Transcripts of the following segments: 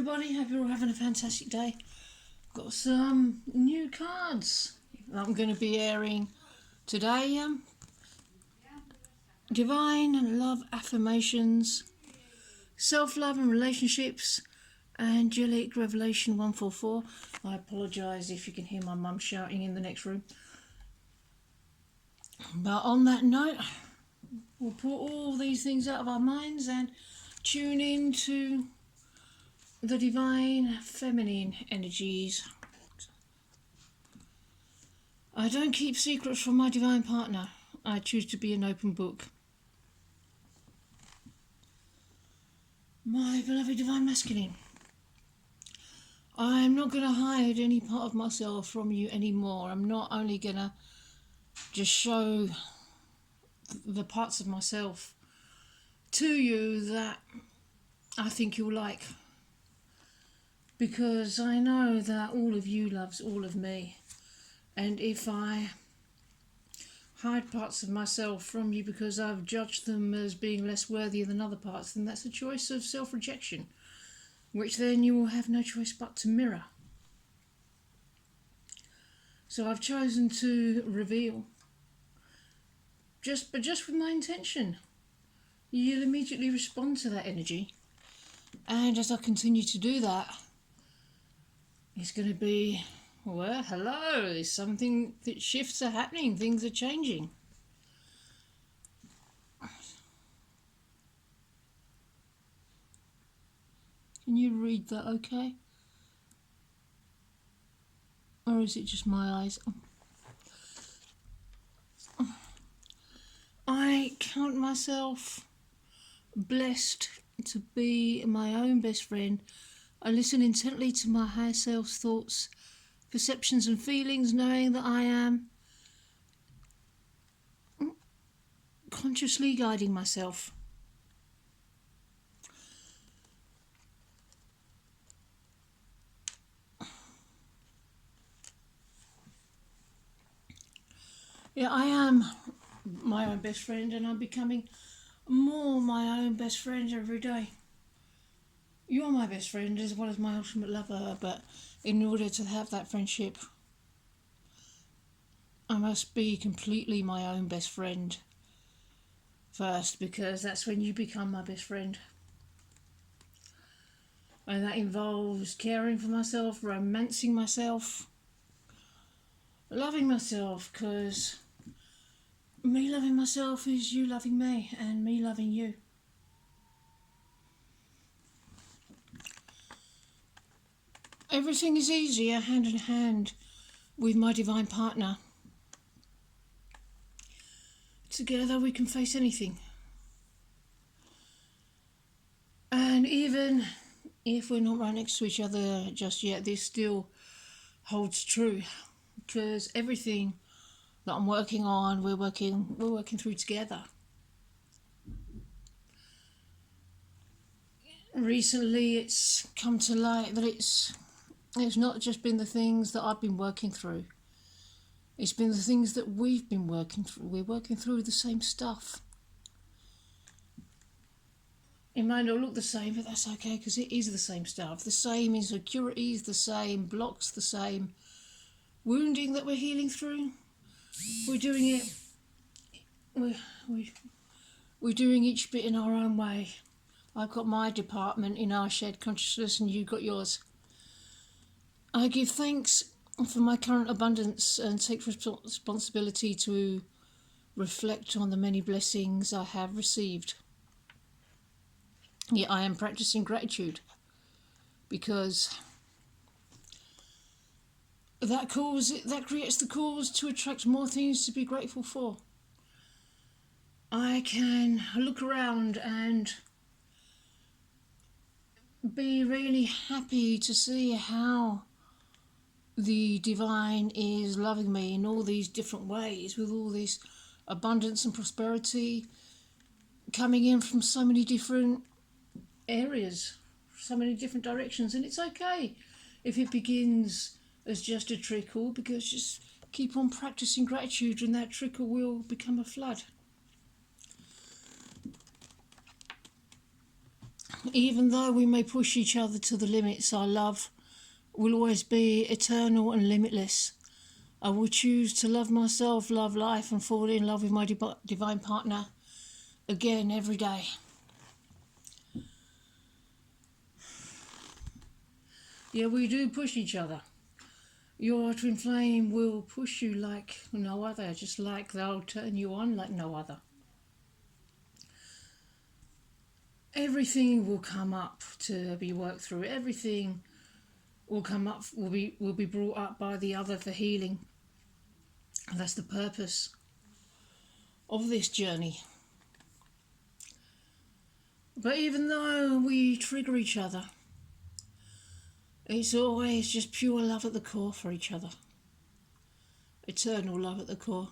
everybody, hope you're all having a fantastic day. Got some new cards that I'm going to be airing today. Divine Love Affirmations, Self-Love and Relationships, Angelic Revelation 144. I apologise if you can hear my mum shouting in the next room. But on that note, we'll put all these things out of our minds and tune in to the divine feminine energies. I don't keep secrets from my divine partner. I choose to be an open book. My beloved divine masculine, I'm not going to hide any part of myself from you anymore. I'm not only going to just show the parts of myself to you that I think you'll like, because I know that all of you loves all of me, and if I hide parts of myself from you because I've judged them as being less worthy than other parts, then that's a choice of self-rejection, which then you will have no choice but to mirror. So I've chosen to reveal, just with my intention. You'll immediately respond to that energy, and as I continue to do that, it's going to be, well, hello, there's something, that shifts are happening, things are changing. Can you read that okay? Or is it just my eyes? I count myself blessed to be my own best friend. I listen intently to my higher self's thoughts, perceptions and feelings, knowing that I am consciously guiding myself. Yeah, I am my own best friend, and I'm becoming more my own best friend every day. You're my best friend as well as my ultimate lover, but in order to have that friendship, I must be completely my own best friend first, because that's when you become my best friend. And that involves caring for myself, romancing myself, loving myself, because me loving myself is you loving me, and me loving you. Everything is easier hand in hand with my divine partner. Together we can face anything. And even if we're not right next to each other just yet, this still holds true, because everything that I'm working on, we're working through together. Recently it's come to light that it's not just been the things that I've been working through. It's been the things that we've been working through. We're working through the same stuff. It might not look the same, but that's okay, because it is the same stuff. The same insecurities, the same blocks, the same wounding that we're healing through. We're doing it. We're doing each bit in our own way. I've got my department in our shared consciousness, and you've got yours. I give thanks for my current abundance and take responsibility to reflect on the many blessings I have received. Yet I am practicing gratitude, because that creates the cause to attract more things to be grateful for. I can look around and be really happy to see how the divine is loving me in all these different ways, with all this abundance and prosperity coming in from so many different areas, so many different directions. And it's okay if it begins as just a trickle, because just keep on practicing gratitude and that trickle will become a flood. even though we may push each other to the limits, our love will always be eternal and limitless. I will choose to love myself, love life, and fall in love with my divine partner again every day. Yeah, we do push each other. Your twin flame will push you like no other, just like they'll turn you on like no other. Everything will come up to be worked through. Everything will come up, will be brought up by the other for healing. And that's the purpose of this journey. But even though we trigger each other, it's always just pure love at the core for each other. Eternal love at the core.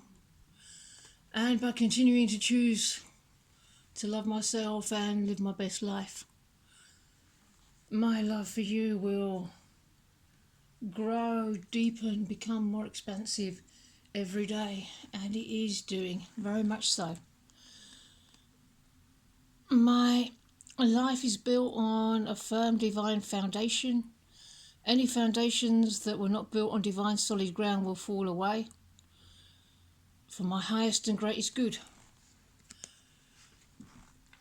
And by continuing to choose to love myself and live my best life, my love for you will grow, deepen, become more expansive every day. And it is doing, very much so. My life is built on a firm divine foundation. Any foundations that were not built on divine solid ground will fall away for my highest and greatest good.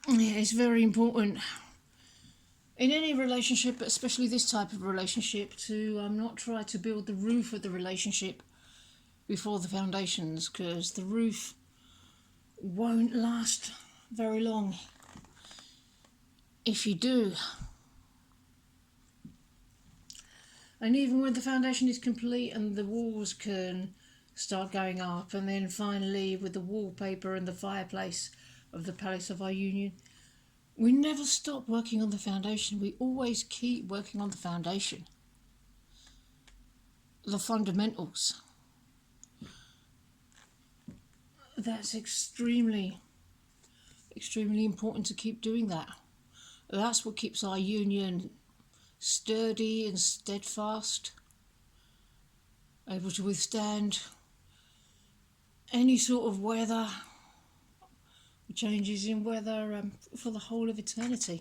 Yeah, it's very important in any relationship, but especially this type of relationship, to not try to build the roof of the relationship before the foundations, because the roof won't last very long if you do. And even when the foundation is complete and the walls can start going up, and then finally with the wallpaper and the fireplace of the palace of our union, we never stop working on the foundation. We always keep working on the foundation, the fundamentals. That's extremely, extremely important to keep doing that. That's what keeps our union sturdy and steadfast, able to withstand any sort of weather, changes in weather, for the whole of eternity.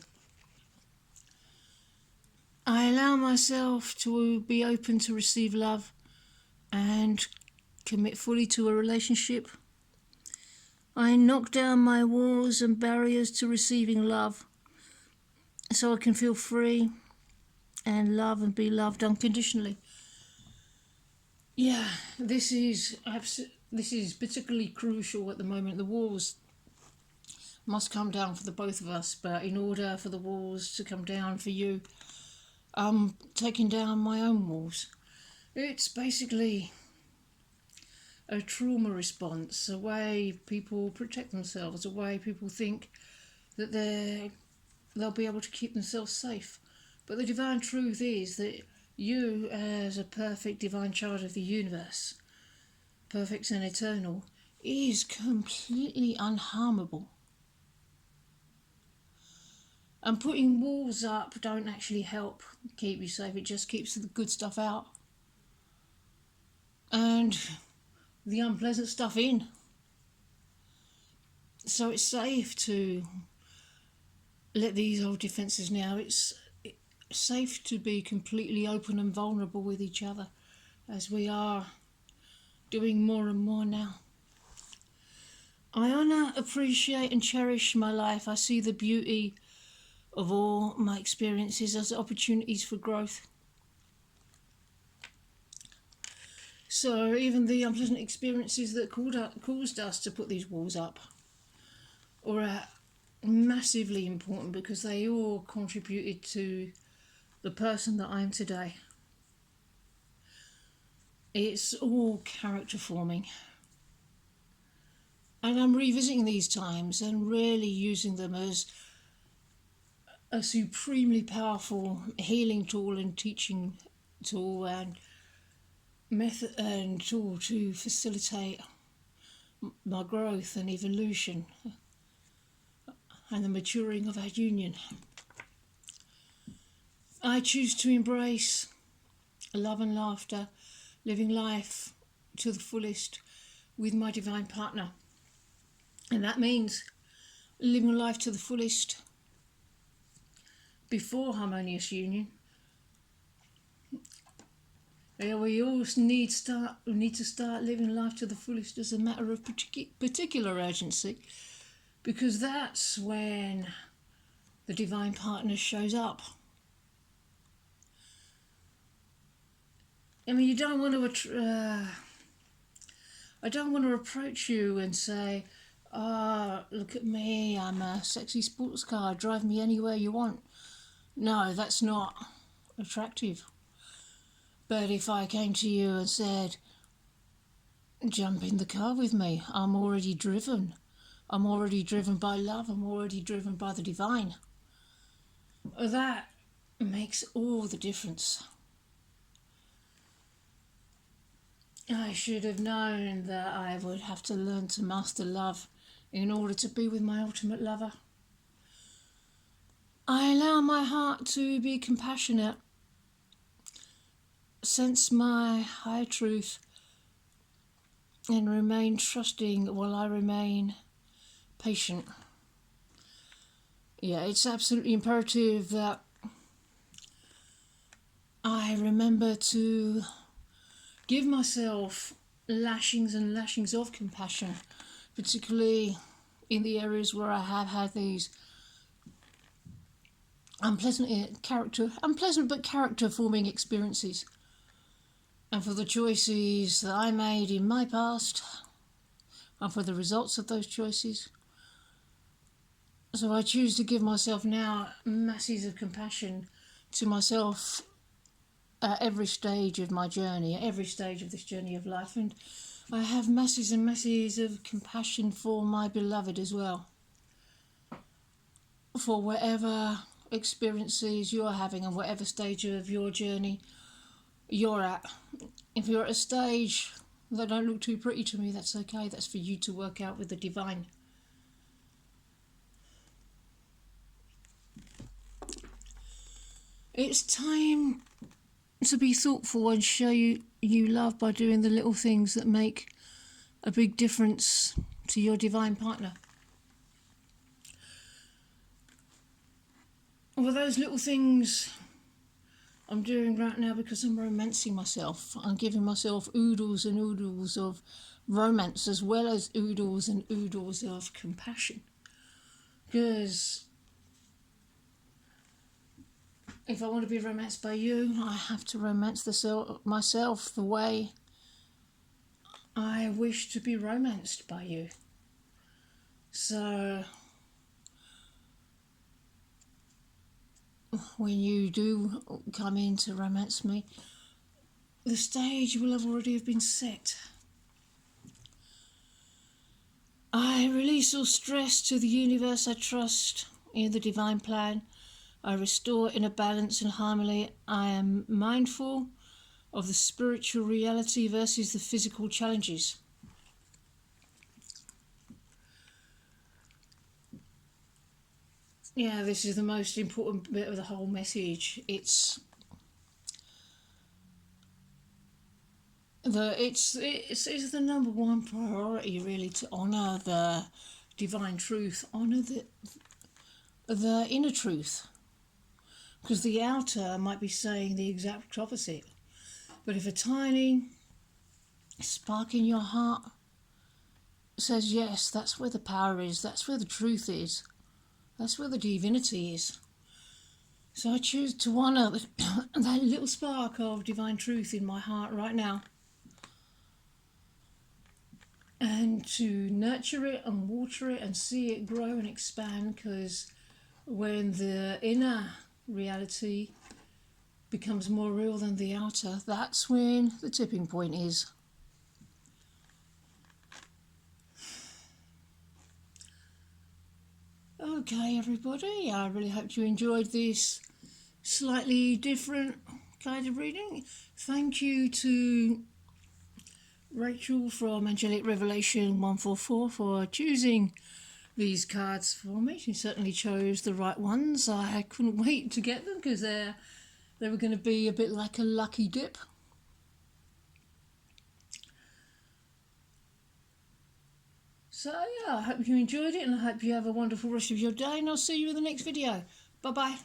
I allow myself to be open to receive love and commit fully to a relationship. I knock down my walls and barriers to receiving love so I can feel free and love and be loved unconditionally. Yeah, this is particularly crucial at the moment. The walls must come down for the both of us, but in order for the walls to come down for you, I'm taking down my own walls. It's basically a trauma response, a way people protect themselves, a way people think that they'll be able to keep themselves safe. But the divine truth is that you, as a perfect divine child of the universe, perfect and eternal, is completely unharmable. And putting walls up don't actually help keep you safe. It just keeps the good stuff out and the unpleasant stuff in. So it's safe to let these old defences now. It's safe to be completely open and vulnerable with each other, as we are doing more and more now. I honour, appreciate and cherish my life. I see the beauty of all my experiences as opportunities for growth. So even the unpleasant experiences that caused us to put these walls up are massively important, because they all contributed to the person that I am today. It's all character forming. And I'm revisiting these times and really using them as a supremely powerful healing tool and teaching tool and method and tool to facilitate my growth and evolution and the maturing of our union. I choose to embrace love and laughter, living life to the fullest with my divine partner. And that means living life to the fullest before harmonious union. Yeah, we all need to start living life to the fullest as a matter of particular urgency, because that's when the divine partner shows up. I mean, you don't want to. I don't want to approach you and say, "Ah, look at me, I'm a sexy sports car, drive me anywhere you want." No, that's not attractive. But if I came to you and said, "Jump in the car with me, I'm already driven. I'm already driven by love, I'm already driven by the divine," that makes all the difference. I should have known that I would have to learn to master love in order to be with my ultimate lover. I allow my heart to be compassionate, sense my high truth, and remain trusting while I remain patient. Yeah, it's absolutely imperative that I remember to give myself lashings and lashings of compassion, particularly in the areas where I have had these unpleasant but character forming experiences, and for the choices that I made in my past and for the results of those choices. So I choose to give myself now masses of compassion to myself at every stage of my journey, at every stage of this journey of life, and I have masses and masses of compassion for my beloved as well, for whatever experiences you're having and whatever stage of your journey you're at. If you're at a stage that don't look too pretty to me, that's okay. That's for you to work out with the divine. It's time to be thoughtful and show you love by doing the little things that make a big difference to your divine partner. Well, those little things I'm doing right now because I'm romancing myself. I'm giving myself oodles and oodles of romance as well as oodles and oodles of compassion. Because if I want to be romanced by you, I have to romance myself the way I wish to be romanced by you. So when you do come in to romance me, the stage will have already have been set. I release all stress to the universe. I trust in the divine plan. I restore inner balance and harmony. I am mindful of the spiritual reality versus the physical challenges. Yeah, this is the most important bit of the whole message. It's the number one priority, really, to honour the divine truth, honour the inner truth, because the outer might be saying the exact opposite. But if a tiny spark in your heart says yes, that's where the power is, that's where the truth is, that's where the divinity is. So I choose to honour that little spark of divine truth in my heart right now, and to nurture it and water it and see it grow and expand, because when the inner reality becomes more real than the outer, that's when the tipping point is. Okay, everybody, I really hope you enjoyed this slightly different kind of reading. Thank you to Rachel from Angelic Revelation 144 for choosing these cards for me. She certainly chose the right ones. I couldn't wait to get them because they were going to be a bit like a lucky dip. So yeah, I hope you enjoyed it, and I hope you have a wonderful rest of your day, and I'll see you in the next video. Bye bye.